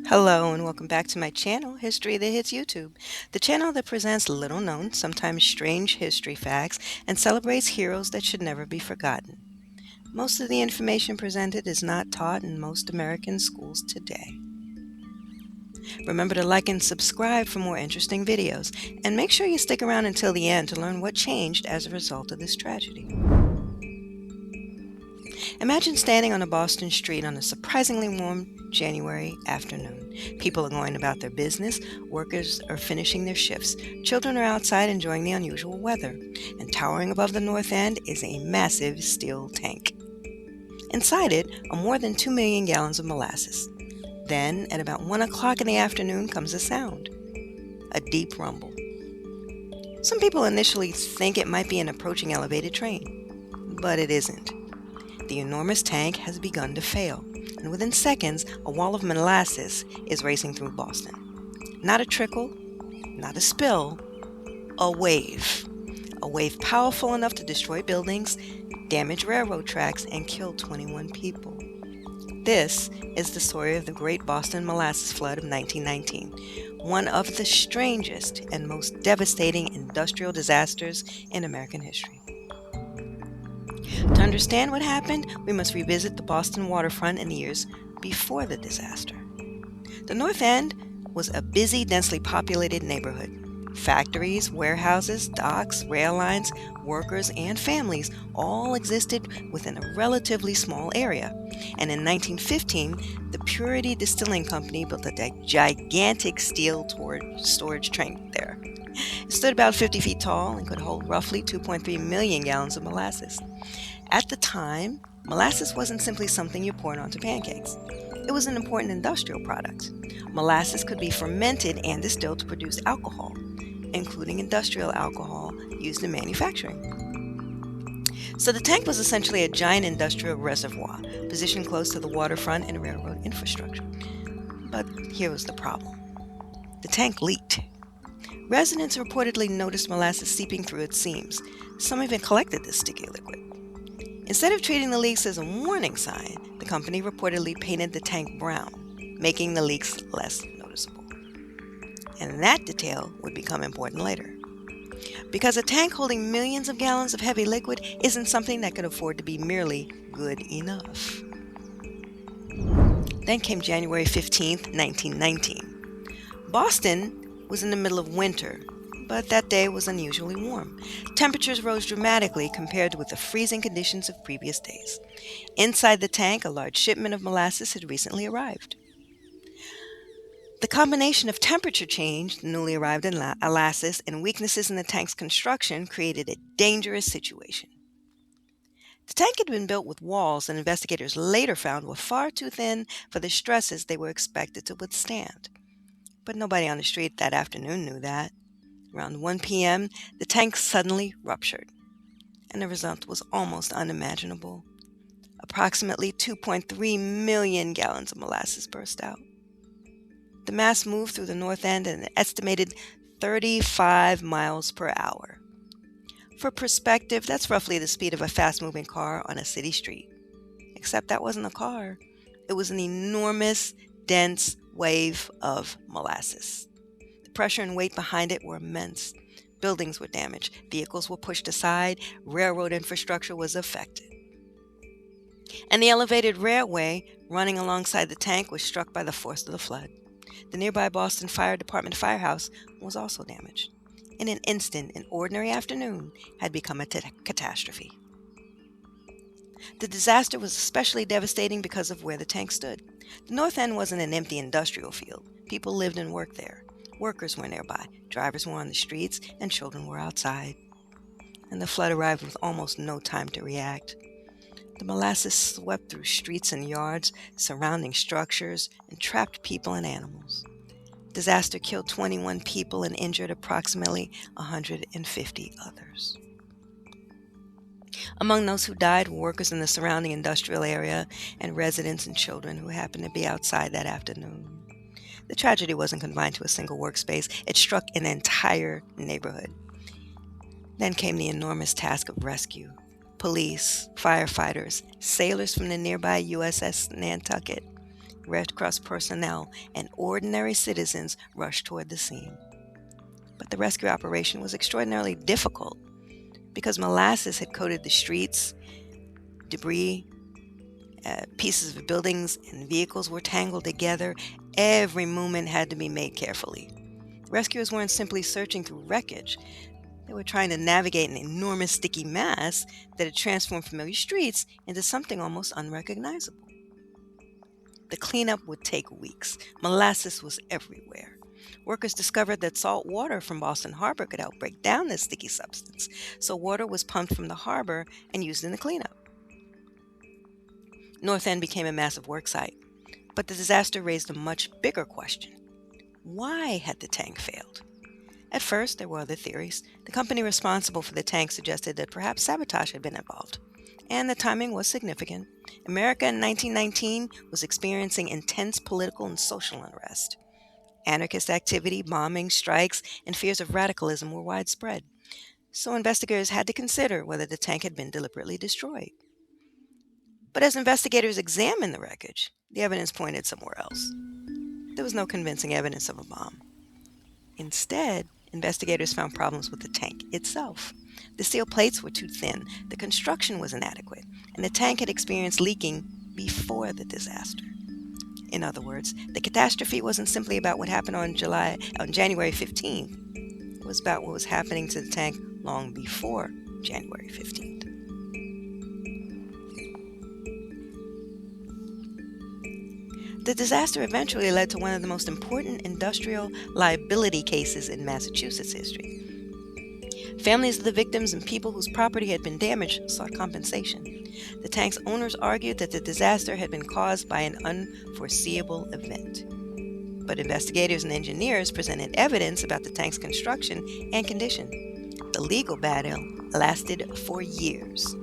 Hello and welcome back to my channel, History That Hits YouTube, the channel that presents little known, sometimes strange history facts and celebrates heroes that should never be forgotten. Most of the information presented is not taught in most American schools today. Remember to like and subscribe for more interesting videos, and make sure you stick around until the end to learn what changed as a result of this tragedy. Imagine standing on a Boston street on a surprisingly warm January afternoon. People are going about their business, workers are finishing their shifts, children are outside enjoying the unusual weather, and towering above the north end is a massive steel tank. Inside it are more than 2 million gallons of molasses. Then, at about 1 o'clock in the afternoon, comes a sound, a deep rumble. Some people initially think it might be an approaching elevated train, but it isn't. The enormous tank has begun to fail, and within seconds, a wall of molasses is racing through Boston. Not a trickle, not a spill, a wave. A wave powerful enough to destroy buildings, damage railroad tracks, and kill 21 people. This is the story of the Great Boston Molasses Flood of 1919, one of the strangest and most devastating industrial disasters in American history. To understand what happened, we must revisit the Boston waterfront in the years before the disaster. The North End was a busy, densely populated neighborhood. Factories, warehouses, docks, rail lines, workers, and families all existed within a relatively small area. And in 1915, the Purity Distilling Company built a gigantic steel storage tank there. It stood about 50 feet tall and could hold roughly 2.3 million gallons of molasses. At the time, molasses wasn't simply something you poured onto pancakes. It was an important industrial product. Molasses could be fermented and distilled to produce alcohol, including industrial alcohol used in manufacturing. So the tank was essentially a giant industrial reservoir, positioned close to the waterfront and railroad infrastructure. But here was the problem. The tank leaked. Residents reportedly noticed molasses seeping through its seams. Some even collected this sticky liquid. Instead of treating the leaks as a warning sign, the company reportedly painted the tank brown, making the leaks less noticeable. And that detail would become important later. Because a tank holding millions of gallons of heavy liquid isn't something that could afford to be merely good enough. Then came January 15th, 1919. Boston was in the middle of winter, but that day was unusually warm. Temperatures rose dramatically compared with the freezing conditions of previous days. Inside the tank, a large shipment of molasses had recently arrived. The combination of temperature change, the newly arrived molasses, and weaknesses in the tank's construction created a dangerous situation. The tank had been built with walls that investigators later found were far too thin for the stresses they were expected to withstand. But nobody on the street that afternoon knew that. Around 1 p.m., the tank suddenly ruptured, and the result was almost unimaginable. Approximately 2.3 million gallons of molasses burst out. The mass moved through the north end at an estimated 35 miles per hour. For perspective, that's roughly the speed of a fast-moving car on a city street. Except that wasn't a car. It was an enormous, dense wave of molasses. The pressure and weight behind it were immense. Buildings were damaged, vehicles were pushed aside, railroad infrastructure was affected. And the elevated railway running alongside the tank was struck by the force of the flood. The nearby Boston Fire Department firehouse was also damaged. In an instant, an ordinary afternoon had become a catastrophe. The disaster was especially devastating because of where the tank stood. The North End wasn't an empty industrial field. People lived and worked there. Workers were nearby, drivers were on the streets, and children were outside. And the flood arrived with almost no time to react. The molasses swept through streets and yards, surrounding structures, and trapped people and animals. Disaster killed 21 people and injured approximately 150 others. Among those who died were workers in the surrounding industrial area and residents and children who happened to be outside that afternoon. The tragedy wasn't confined to a single workspace. It struck an entire neighborhood. Then came the enormous task of rescue. Police, firefighters, sailors from the nearby USS Nantucket, Red Cross personnel and ordinary citizens rushed toward the scene. But the rescue operation was extraordinarily difficult because molasses had coated the streets, debris, pieces of buildings, and vehicles were tangled together. Every movement had to be made carefully. Rescuers weren't simply searching through wreckage. They were trying to navigate an enormous sticky mass that had transformed familiar streets into something almost unrecognizable. The cleanup would take weeks. Molasses was everywhere. Workers discovered that salt water from Boston Harbor could help break down this sticky substance, so water was pumped from the harbor and used in the cleanup. North End became a massive work site, but the disaster raised a much bigger question. Why had the tank failed? At first, there were other theories. The company responsible for the tank suggested that perhaps sabotage had been involved, and the timing was significant. America in 1919 was experiencing intense political and social unrest. Anarchist activity, bombings, strikes, and fears of radicalism were widespread. So investigators had to consider whether the tank had been deliberately destroyed. But as investigators examined the wreckage, the evidence pointed somewhere else. There was no convincing evidence of a bomb. Instead, investigators found problems with the tank itself. The steel plates were too thin, the construction was inadequate, and the tank had experienced leaking before the disaster. In other words, the catastrophe wasn't simply about what happened on January 15th. It was about what was happening to the tank long before January 15th. The disaster eventually led to one of the most important industrial liability cases in Massachusetts history. Families of the victims and people whose property had been damaged sought compensation. The tank's owners argued that the disaster had been caused by an unforeseeable event. But investigators and engineers presented evidence about the tank's construction and condition. The legal battle lasted for years.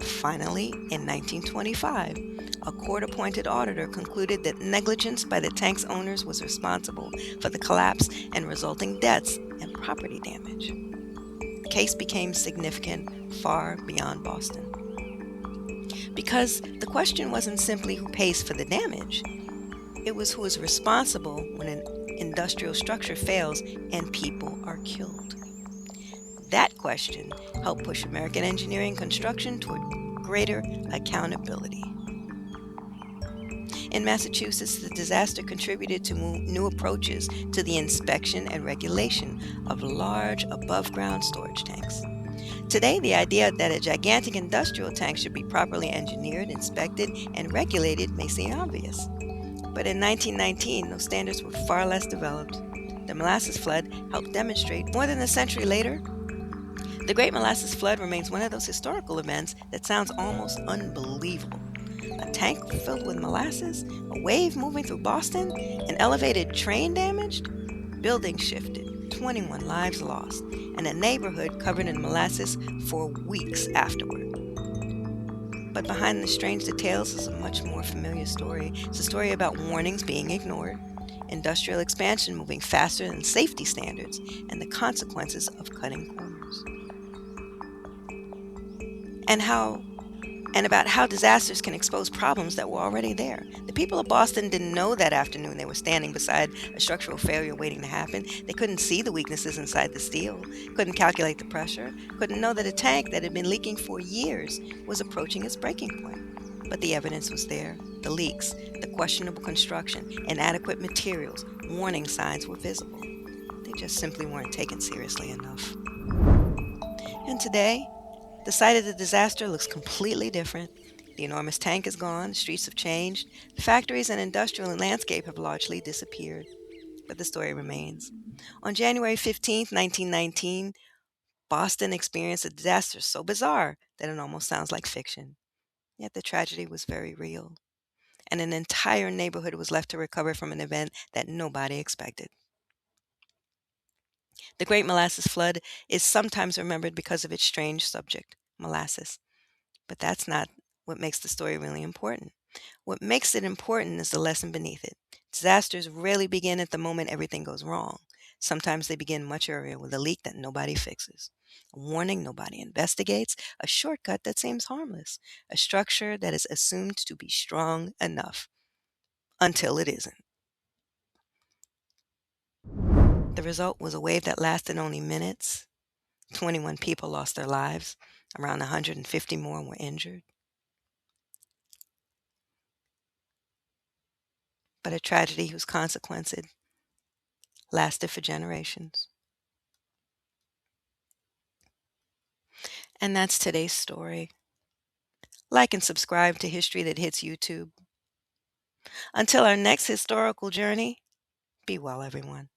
Finally, in 1925, a court-appointed auditor concluded that negligence by the tank's owners was responsible for the collapse and resulting deaths and property damage. The case became significant far beyond Boston. Because the question wasn't simply who pays for the damage, it was who is responsible when an industrial structure fails and people are killed. That question helped push American engineering construction toward greater accountability. In Massachusetts, the disaster contributed to new approaches to the inspection and regulation of large above-ground storage tanks. Today, the idea that a gigantic industrial tank should be properly engineered, inspected, and regulated may seem obvious. But in 1919, those standards were far less developed. The Molasses Flood helped demonstrate more than a century later. The Great Molasses Flood remains one of those historical events that sounds almost unbelievable. A tank filled with molasses, a wave moving through Boston, an elevated train damaged, buildings shifted, 21 lives lost, and a neighborhood covered in molasses for weeks afterward. But behind the strange details is a much more familiar story. It's a story about warnings being ignored, industrial expansion moving faster than safety standards, and the consequences of cutting corners. And about how disasters can expose problems that were already there. The people of Boston didn't know that afternoon they were standing beside a structural failure waiting to happen. They couldn't see the weaknesses inside the steel, couldn't calculate the pressure, couldn't know that a tank that had been leaking for years was approaching its breaking point. But the evidence was there. The leaks, the questionable construction, inadequate materials, warning signs were visible. They just simply weren't taken seriously enough. And today, the site of the disaster looks completely different. The enormous tank is gone, the streets have changed, the factories and industrial landscape have largely disappeared. But the story remains. On January 15th, 1919, Boston experienced a disaster so bizarre that it almost sounds like fiction. Yet the tragedy was very real, and an entire neighborhood was left to recover from an event that nobody expected. The Great Molasses Flood is sometimes remembered because of its strange subject, molasses. But that's not what makes the story really important. What makes it important is the lesson beneath it. Disasters rarely begin at the moment everything goes wrong. Sometimes they begin much earlier with a leak that nobody fixes, a warning nobody investigates, a shortcut that seems harmless, a structure that is assumed to be strong enough. until it isn't. The result was a wave that lasted only minutes. 21 people lost their lives. Around 150 more were injured. But a tragedy whose consequences lasted for generations. And that's today's story. Like and subscribe to History That Hits YouTube. Until our next historical journey, be well, everyone.